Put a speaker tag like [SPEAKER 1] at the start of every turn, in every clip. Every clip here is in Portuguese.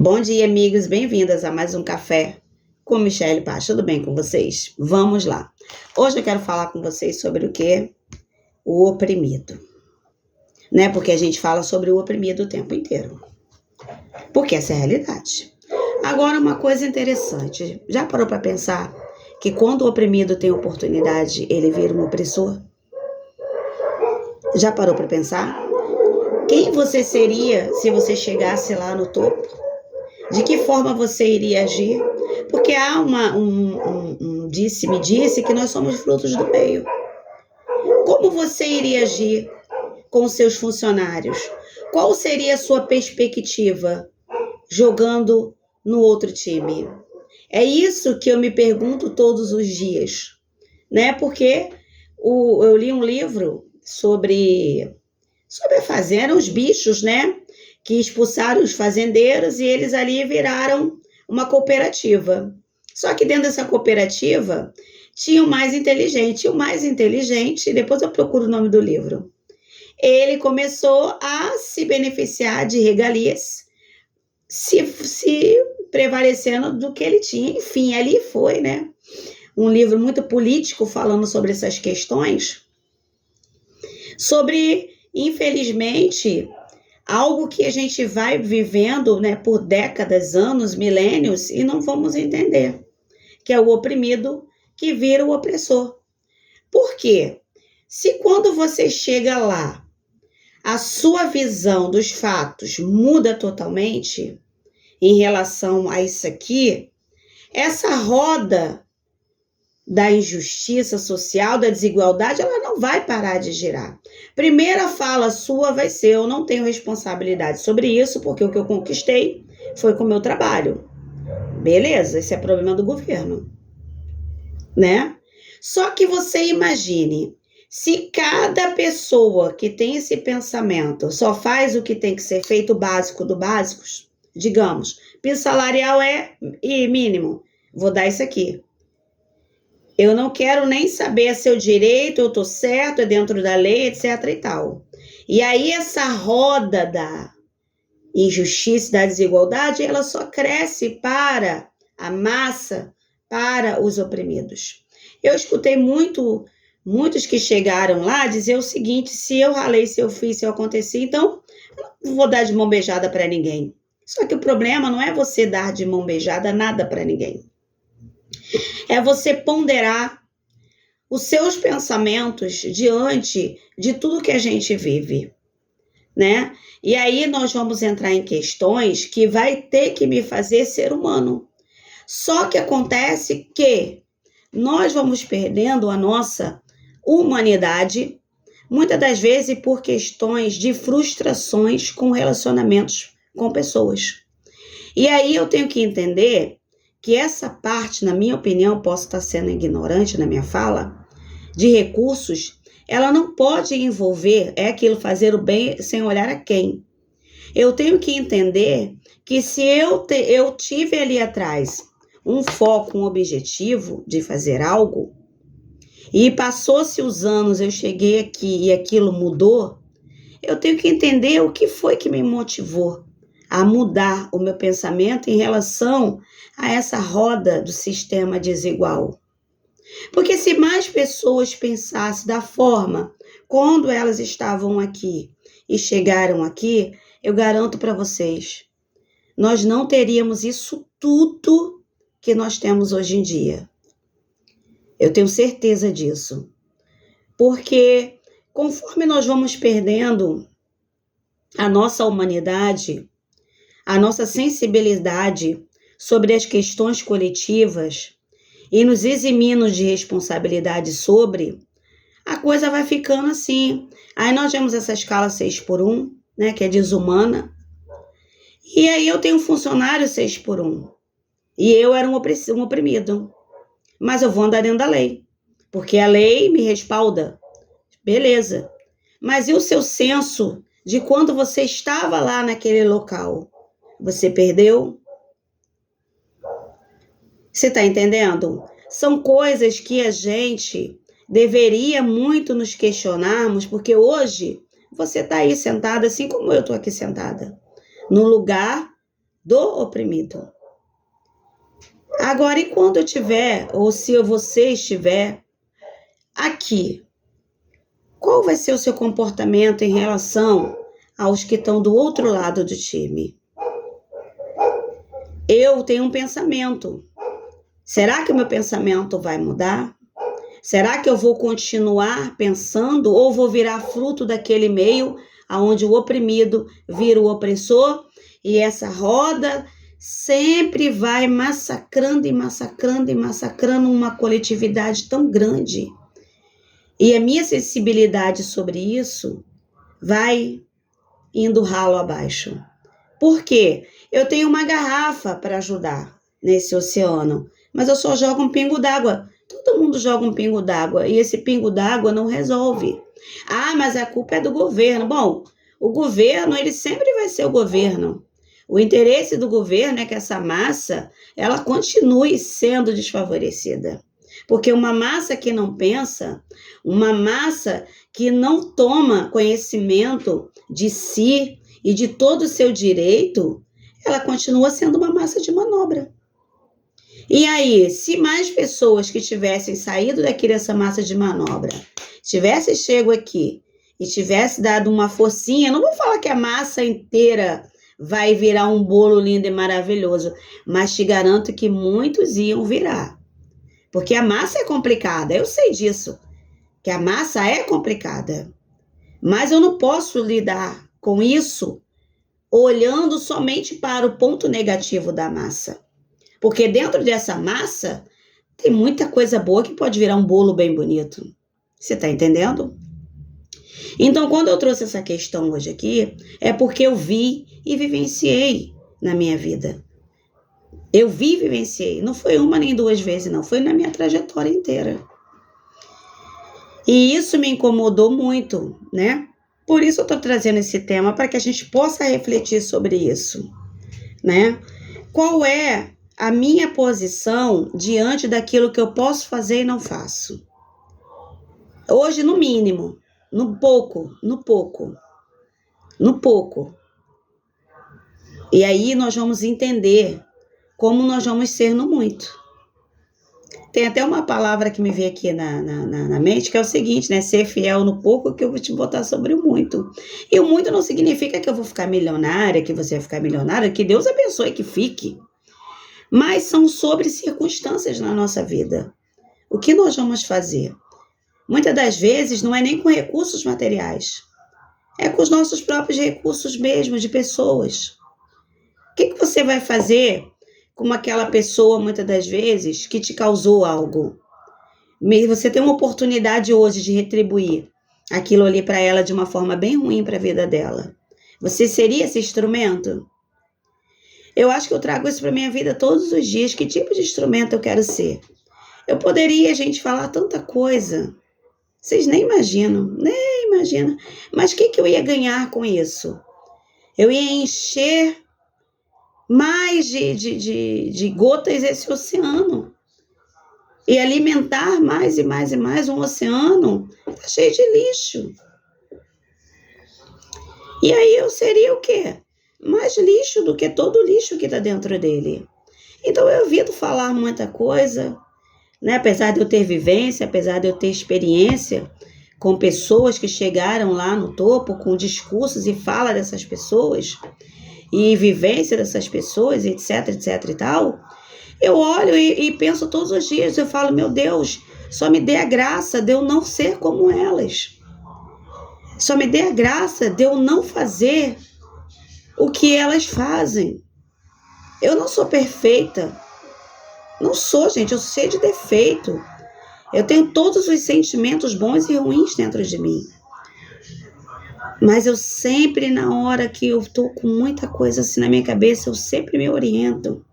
[SPEAKER 1] Bom dia, amigos, bem-vindas a mais um Café com Michele Paz. Tudo bem com vocês? Vamos lá. Hoje eu quero falar com vocês sobre o quê? O oprimido. Né? Porque a gente fala sobre o oprimido o tempo inteiro. Porque essa é a realidade. Agora, uma coisa interessante. Já parou para pensar que quando o oprimido tem oportunidade, ele vira um opressor? Já parou para pensar? Quem você seria se você chegasse lá no topo? De que forma você iria agir? Porque há um disse que nós somos frutos do meio. Como você iria agir com os seus funcionários? Qual seria a sua perspectiva jogando no outro time? É isso que eu me pergunto todos os dias, né? Porque eu li um livro sobre a fazenda, os bichos, né? Que expulsaram os fazendeiros e eles ali viraram uma cooperativa. Só que dentro dessa cooperativa tinha o mais inteligente. E o mais inteligente, depois eu procuro o nome do livro, ele começou a se beneficiar de regalias, se prevalecendo do que ele tinha. Enfim, ali foi, né? Um livro muito político falando sobre essas questões, sobre, infelizmente, algo que a gente vai vivendo, né, por décadas, anos, milênios, e não vamos entender, que é o oprimido que vira o opressor. Por quê? Se quando você chega lá, a sua visão dos fatos muda totalmente em relação a isso aqui, essa roda da injustiça social, da desigualdade, ela não vai parar de girar. Primeira fala sua vai ser: eu não tenho responsabilidade sobre isso, porque o que eu conquistei foi com o meu trabalho. Beleza, esse é problema do governo, né? Só que você imagine, se cada pessoa que tem esse pensamento só faz o que tem que ser feito, o básico do básicos, digamos, piso salarial é mínimo, vou dar isso aqui. Eu não quero nem saber se é o direito, eu estou certo, é dentro da lei, etc e tal. E aí essa roda da injustiça, da desigualdade, ela só cresce para a massa, para os oprimidos. Eu escutei muitos que chegaram lá dizer o seguinte: se eu ralei, se eu fiz, se eu aconteci, então eu não vou dar de mão beijada para ninguém. Só que o problema não é você dar de mão beijada nada para ninguém. É você ponderar os seus pensamentos diante de tudo que a gente vive, né? E aí nós vamos entrar em questões que vai ter que me fazer ser humano. Só que acontece que nós vamos perdendo a nossa humanidade, muitas das vezes por questões de frustrações com relacionamentos com pessoas. E aí eu tenho que entender que essa parte, na minha opinião, posso estar sendo ignorante na minha fala, de recursos, ela não pode envolver, aquilo, fazer o bem sem olhar a quem. Eu tenho que entender que se eu tive ali atrás um foco, um objetivo de fazer algo, e passou-se os anos, eu cheguei aqui e aquilo mudou, eu tenho que entender o que foi que me motivou a mudar o meu pensamento em relação a essa roda do sistema desigual. Porque se mais pessoas pensassem da forma quando elas estavam aqui e chegaram aqui, eu garanto para vocês, nós não teríamos isso tudo que nós temos hoje em dia. Eu tenho certeza disso. Porque conforme nós vamos perdendo a nossa humanidade, a nossa sensibilidade sobre as questões coletivas e nos eximindo de responsabilidade sobre, a coisa vai ficando assim. Aí nós temos essa escala 6x1, né, que é desumana, e aí eu tenho um funcionário 6x1, e eu era um oprimido, mas eu vou andar dentro da lei, porque a lei me respalda, beleza, mas e o seu senso de quando você estava lá naquele local? Você perdeu? Você está entendendo? São coisas que a gente deveria muito nos questionarmos, porque hoje você está aí sentada, assim como eu estou aqui sentada, no lugar do oprimido. Agora, e quando eu tiver, ou se você estiver aqui, qual vai ser o seu comportamento em relação aos que estão do outro lado do time? Eu tenho um pensamento. Será que o meu pensamento vai mudar? Será que eu vou continuar pensando ou vou virar fruto daquele meio onde o oprimido vira o opressor e essa roda sempre vai massacrando e massacrando e massacrando uma coletividade tão grande? E a minha sensibilidade sobre isso vai indo ralo abaixo. Por quê? Eu tenho uma garrafa para ajudar nesse oceano, mas eu só jogo um pingo d'água. Todo mundo joga um pingo d'água e esse pingo d'água não resolve. Ah, mas a culpa é do governo. Bom, o governo, ele sempre vai ser o governo. O interesse do governo é que essa massa, ela continue sendo desfavorecida. Porque uma massa que não pensa, uma massa que não toma conhecimento de si e de todo o seu direito, ela continua sendo uma massa de manobra. E aí, se mais pessoas que tivessem saído daqui dessa massa de manobra, tivessem chego aqui e tivessem dado uma forcinha, não vou falar que a massa inteira vai virar um bolo lindo e maravilhoso, mas te garanto que muitos iam virar. Porque a massa é complicada, eu sei disso, que a massa é complicada. Mas eu não posso lidar com isso olhando somente para o ponto negativo da massa. Porque dentro dessa massa tem muita coisa boa que pode virar um bolo bem bonito. Você está entendendo? Então, quando eu trouxe essa questão hoje aqui, é porque eu vi e vivenciei na minha vida. Eu vi e vivenciei. Não foi uma nem duas vezes, não. Foi na minha trajetória inteira. E isso me incomodou muito, né? Por isso eu estou trazendo esse tema, para que a gente possa refletir sobre isso, né? Qual é a minha posição diante daquilo que eu posso fazer e não faço? Hoje, no mínimo, no pouco. E aí nós vamos entender como nós vamos ser no muito. Tem até uma palavra que me veio aqui na mente, que é o seguinte, né? Ser fiel no pouco que eu vou te botar sobre o muito. E o muito não significa que eu vou ficar milionária, que você vai ficar milionária, que Deus abençoe que fique. Mas são sobre circunstâncias na nossa vida. O que nós vamos fazer? Muitas das vezes não é nem com recursos materiais. É com os nossos próprios recursos mesmo, de pessoas. O que você vai fazer com aquela pessoa, muitas das vezes, que te causou algo? Você tem uma oportunidade hoje de retribuir aquilo ali para ela de uma forma bem ruim para a vida dela. Você seria esse instrumento? Eu acho que eu trago isso para minha vida todos os dias. Que tipo de instrumento eu quero ser? Eu poderia, gente, falar tanta coisa. Vocês nem imaginam. Mas o que eu ia ganhar com isso? Eu ia encher mais de gotas esse oceano. E alimentar mais e mais e mais um oceano. Tá cheio de lixo. E aí eu seria o quê? Mais lixo do que todo o lixo que está dentro dele. Então eu evito falar muita coisa, né? Apesar de eu ter vivência, apesar de eu ter experiência com pessoas que chegaram lá no topo, com discursos e fala dessas pessoas, e vivência dessas pessoas, etc e tal, eu olho e penso todos os dias, eu falo, meu Deus, só me dê a graça de eu não ser como elas. Só me dê a graça de eu não fazer o que elas fazem. Eu não sou perfeita. Não sou, gente, eu sou cheia de defeito. Eu tenho todos os sentimentos bons e ruins dentro de mim. Mas eu sempre, na hora que eu tô com muita coisa assim na minha cabeça, eu sempre me oriento,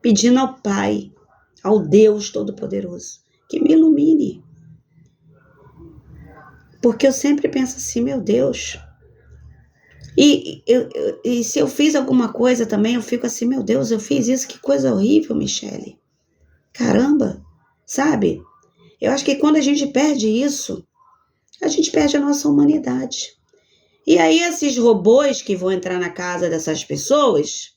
[SPEAKER 1] pedindo ao Pai, ao Deus Todo-Poderoso, que me ilumine. Porque eu sempre penso assim, meu Deus. E se eu fiz alguma coisa também, eu fico assim, meu Deus, eu fiz isso, que coisa horrível, Michele. Caramba, sabe? Eu acho que quando a gente perde isso, a gente perde a nossa humanidade. E aí esses robôs que vão entrar na casa dessas pessoas,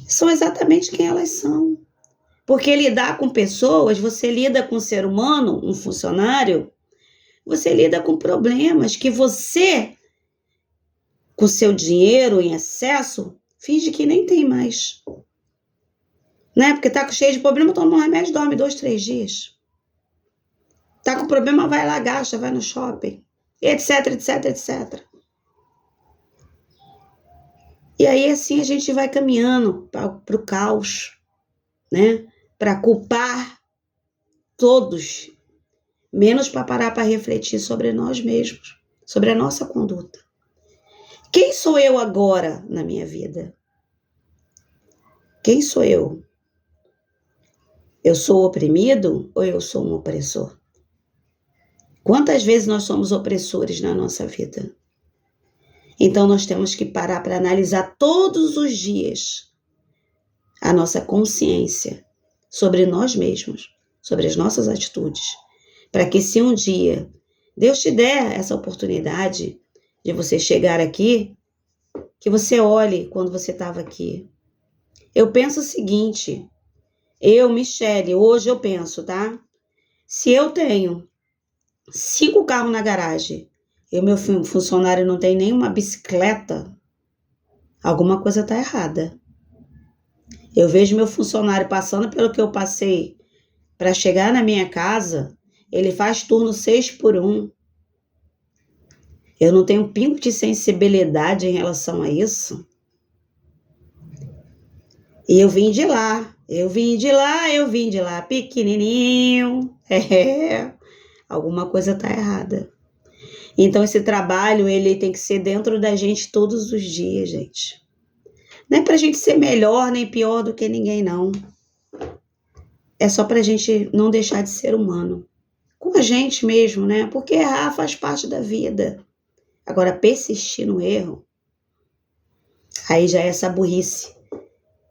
[SPEAKER 1] são exatamente quem elas são. Porque lidar com pessoas, você lida com um ser humano, um funcionário, você lida com problemas que você, com seu dinheiro em excesso, finge que nem tem mais. Né? Porque tá cheio de problema, toma um remédio, dorme 2, 3 dias. Tá com problema, vai lá, gasta, vai no shopping, etc, etc, etc. E aí, assim, a gente vai caminhando para o caos, né? Para culpar todos, menos para parar para refletir sobre nós mesmos, sobre a nossa conduta. Quem sou eu agora na minha vida? Quem sou eu? Eu sou oprimido ou eu sou um opressor? Quantas vezes nós somos opressores na nossa vida? Então nós temos que parar para analisar todos os dias a nossa consciência sobre nós mesmos, sobre as nossas atitudes, para que se um dia Deus te der essa oportunidade de você chegar aqui, que você olhe quando você estava aqui. Eu penso o seguinte, Michele, hoje eu penso, tá? Se eu tenho 5 carros na garagem e o meu funcionário não tem nenhuma bicicleta, alguma coisa tá errada. Eu vejo meu funcionário passando pelo que eu passei para chegar na minha casa, ele faz turno 6x1. Eu não tenho um pingo de sensibilidade em relação a isso. E eu vim de lá, pequenininho. Alguma coisa tá errada. Então esse trabalho, ele tem que ser dentro da gente todos os dias, gente. Não é pra gente ser melhor nem pior do que ninguém, não. É só pra gente não deixar de ser humano. Com a gente mesmo, né? Porque errar faz parte da vida. Agora, persistir no erro, aí já é essa burrice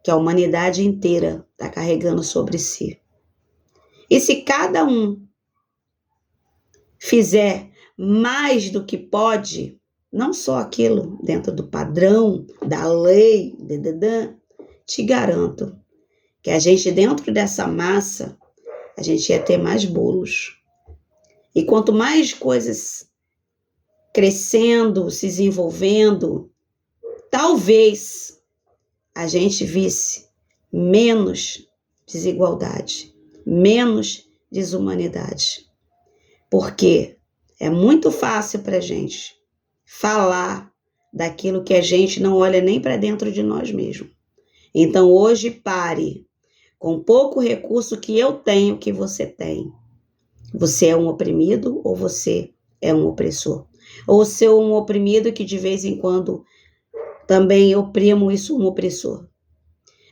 [SPEAKER 1] que a humanidade inteira está carregando sobre si. E se cada um fizer mais do que pode, não só aquilo dentro do padrão, da lei, te garanto que a gente dentro dessa massa, a gente ia ter mais bolos. E quanto mais coisas crescendo, se desenvolvendo, talvez a gente visse menos desigualdade, menos desumanidade. Porque é muito fácil para a gente falar daquilo que a gente não olha nem para dentro de nós mesmos. Então hoje pare com pouco recurso que eu tenho, que você tem. Você é um oprimido ou você é um opressor? Ou você é um oprimido que de vez em quando também oprimo isso, um opressor?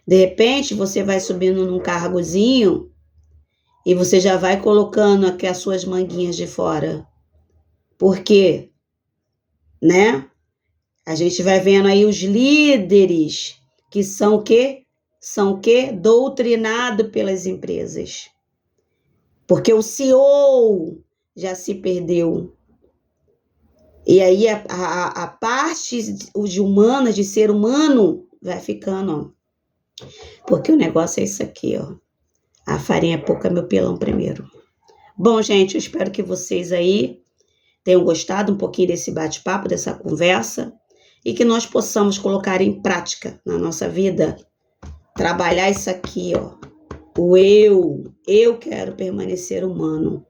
[SPEAKER 1] De repente você vai subindo num cargozinho e você já vai colocando aqui as suas manguinhas de fora. Por quê? Né? A gente vai vendo aí os líderes que são o quê? São o quê? Doutrinados pelas empresas. Porque o CEO já se perdeu. E aí a parte de humana, de ser humano, vai ficando, ó. Porque o negócio é isso aqui, ó. A farinha é pouca, meu pilão primeiro. Bom, gente, eu espero que vocês aí tenham gostado um pouquinho desse bate-papo, dessa conversa, e que nós possamos colocar em prática na nossa vida, trabalhar isso aqui, ó. O eu quero permanecer humano,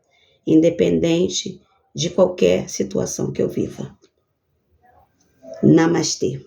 [SPEAKER 1] independente de qualquer situação que eu viva. Namastê.